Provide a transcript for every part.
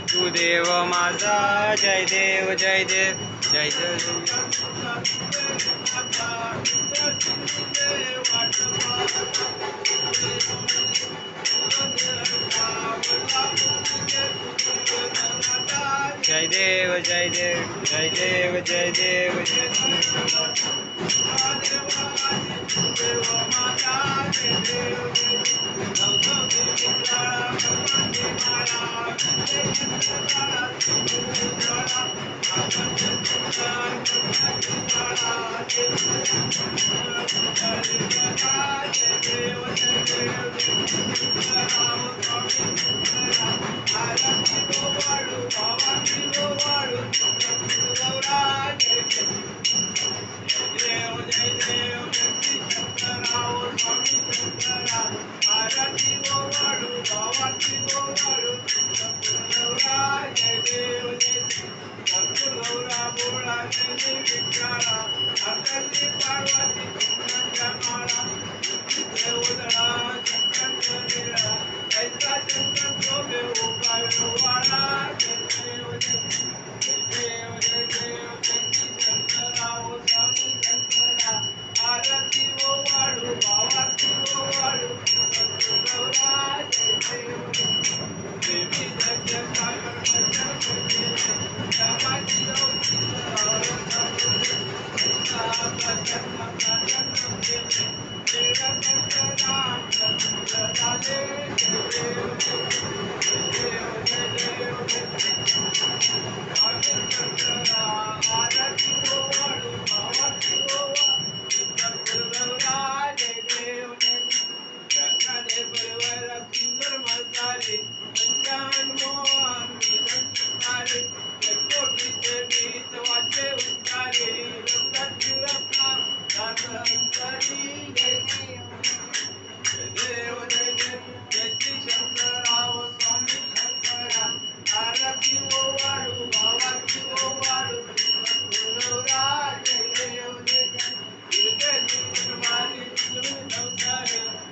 तू देव माझा जय देव जय देव जय देव जय देव जय देव जय देव जय देव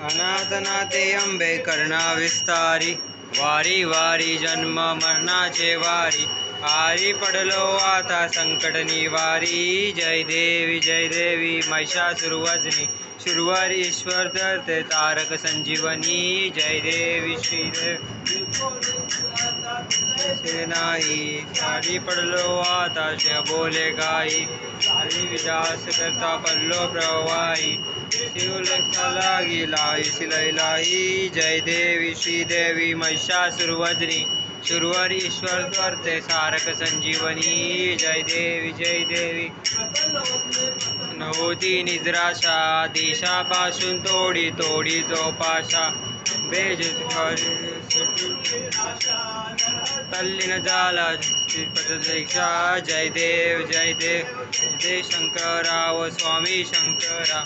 अनाथनाथे अंबे कर्णा विस्तारी वारी वारी जन्म मरणाचे वारी आरी पडलो आता संकट निवारी जय देवी महिषासुरवजनी शुरवर ईश्वर धरते तारक संजीवनी जय देवी श्रीदेव सेनाई सारी पडलो आता शे बोले गाई हरी विदास करता पल्लो प्रवाई शिवलक्षा लागी लाई शिलाई जय देवी श्रीदेवी महिषासुरवजनी शुरवर ईश्वर करते सारक संजीवनी जय देवी नव्हती निद्राशा देशापासून तोडी तोडी जोपाशा बेज तल्लीन झाला पददीक्षा जय देव जय शंकराव स्वामी शंकरा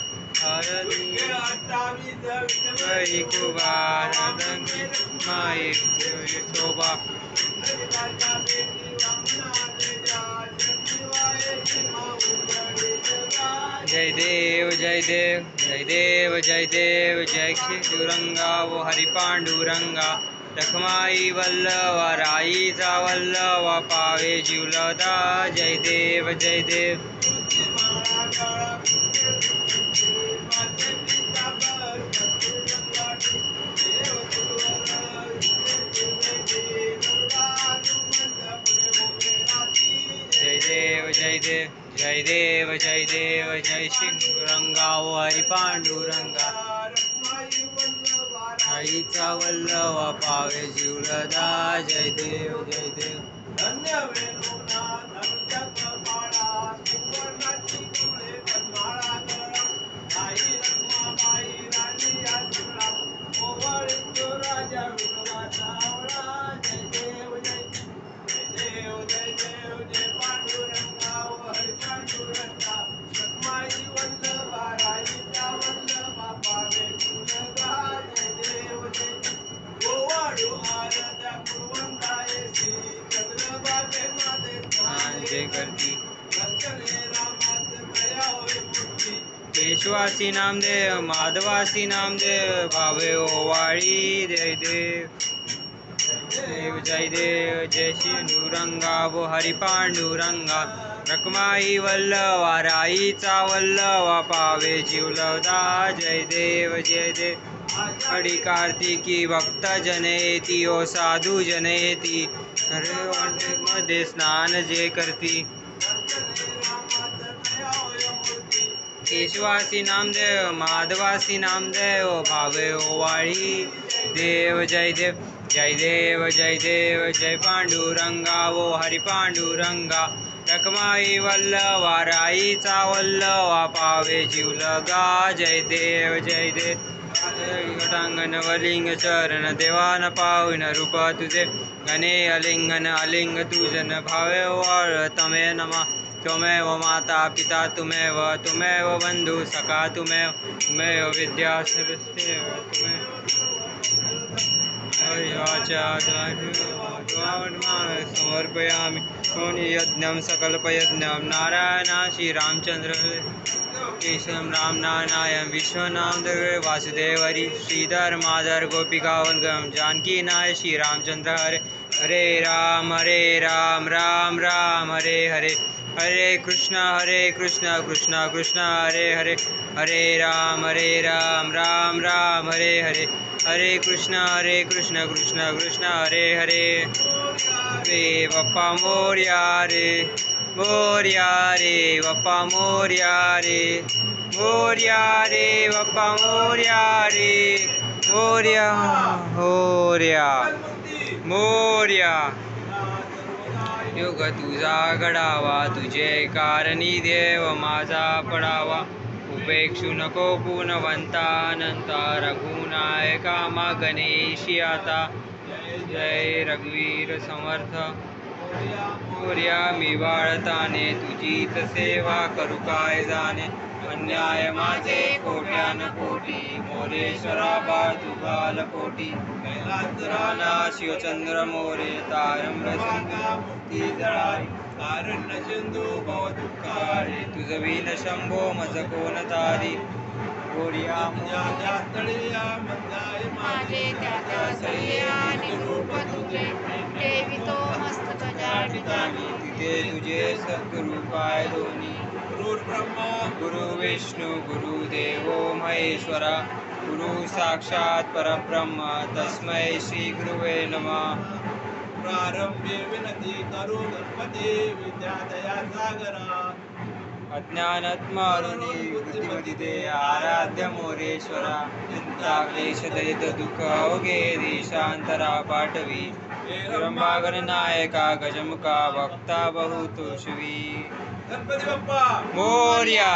आरती कुबार माई विठोबा जय देव जय देव जय देव जय देव जय शिवरंगा वो हरि पांडुरंगा रखमाई वल्लवा राईचा वल्लवा पावे जीवलदा जय देव जय देव जय देव जय देव जय देव जय देव जय शिवरंगा वो हरि पांडुरंगा आईचा वल्लवा पावे जीवलदा जय देव जय देव जय करती केशवासी नामदेव माधवासी नामदेव भावे ओवाळी जय देव देव जय देव जय शिवरंगा वो हरि पांडुरंगा रखमाई वल्लवा राईचा वल्लवा पावे जीवलदा जय देव जय देव अडी कार्तिकी भक्त जनेती ओ साधू जनेती हरे मध्ये स्नान जे करती केशवासी नामदेव माधवासी नामदेव भावे ओवाळी देव जय देव जय देव जय देव जय पांडुरंगा वो हरि पांडुरंगा रखमाई वल्लवा राईचा वल्लवा पावे जीवलगा जय देव जय देव घटांगण वलिंग चरण देवान पाविन रूप तुझे गणे अलिंगन अलिंग तुझन भावे वाळ तमे नमा त्वमेव माता पिता तुमेव तुमेव बंधु सखा तुमेव विद्या सरस्वती समर्पयामि यज्ञं सकल्पयज्ञं नारायण श्री रामचंद्र केशवं राम नारायण विश्वनाम वासुदेव हरि श्रीधर माधर गोपिका वल्लभ जानकी नाय श्री रामचंद्र हरे हरे राम राम राम हरे हरे हरे कृष्ण कृष्ण कृष्ण हरे हरे हरे राम राम राम हरे हरे हरे कृष्ण कृष्ण कृष्ण हरे हरे रे बप्पा मोरया रे बप्पा मोरया रे बप्पा मोरया रे मोरया युग तुझा घडावा तुझे कारणी देव माझा पडावा उपेक्षु नको पुनवंता अनंता रघुनायका मा गणेशी आता जय रघुवीर समर्थ मोरया मी वाळताने तुझीच सेवा करू काय जाणे अन्याय माझे कोट्यान कोटी मोरेश्वरा बाळ तुगाल कोटी कैलासराना शिवचंद्र मोरे तारम्र ती जळारी कारण्य सिंधू भव दुःखारे तुझ विन शंभो मज कोण तारी मोरया माझ्या तळिया मंदाय माझे त्याच्या सह्या निरूप तुझे ठेवितो मस्तक जाठिकाणी तिथे तुझे सद्गुरु पाय दोन्ही गुरु ब्रह्मा गुरु विष्णु गुरु देवो महेश्वरा गुरु साक्षात परब्रह्म तस्मै श्री गुरुवे नमः प्रारंभे विनती करो गणपती विद्यादया सागरा अज्ञानात्मारुणी बुद्धिमती आराध्य मोरेश्वरा चिंता क्लेश दरिद्र दुःख अवघे शांतरा पाठवी ब्रह्मागर नायका गजमुखा भक्ता बहुतोषवी गणपती बाप्पा मोरया.